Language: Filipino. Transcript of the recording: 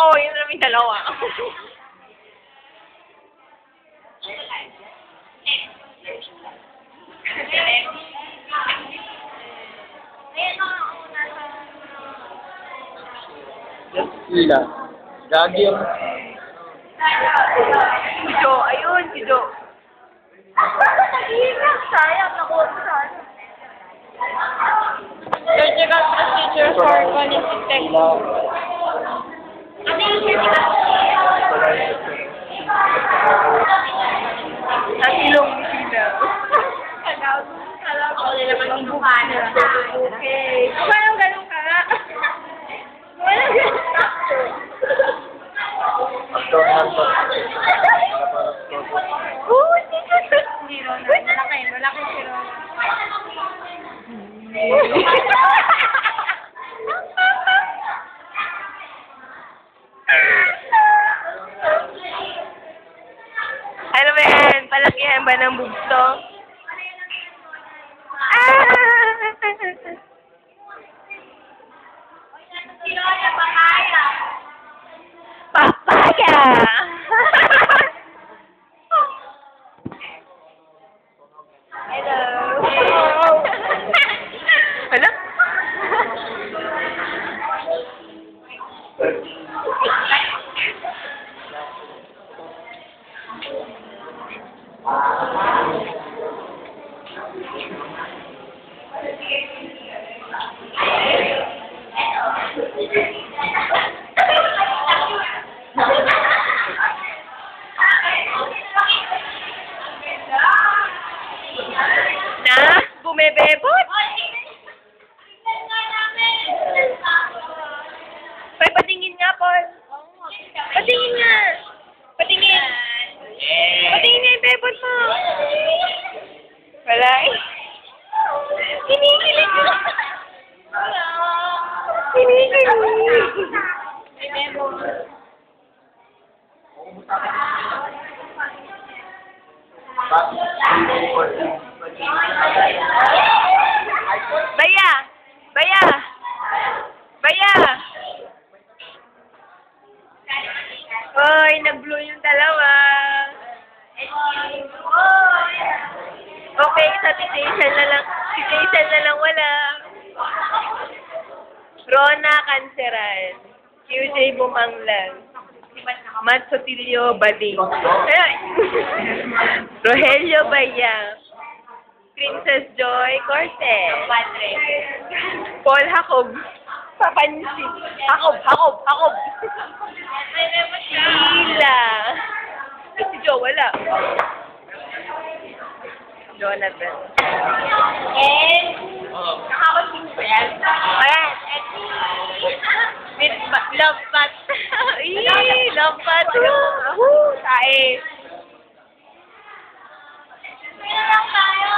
Oo, yun na namin dalawa. Sila. Gagi yung... Si Jo, ayun, si Jo. Sayang, nakuha saan. Surgical procedure for cholecystectomy. Ano yung surgical? Ang ilong ni Sheila. Ako na naman yung mukha nila. Okay. Parang ganun ka nga. Walang ganun. Abdominal pa. Hindi ron. Malaki. Malaki si Ron. Ano ba yan? Palakihan ba ng boobs to? Sino na papaya? Papaya! Hello! Hello? Na? Bumebebot? Ay, patingin nga, Paul. Patingin nga. Patingin. Patingin nga yung bebot mo. Wala eh. Kinikilig ko. Kinikilig. Baya! Baya! Baya! Oy, nag-blue yung dalawa. Okay, sa Titation na lang. Titation na lang wala. Rona Canceran. QJ Bumanglan. Matt Sotilio Bading. Rogelio Baya. Princess Joy Cortez. Paul Jacob. Papansin. Jacob. Sheila. Si Jo, wala. Jonathan. Nakakasin ko yan. Ayan. With love pat. Love pat. Woo! Tae. Kaya lang tayo.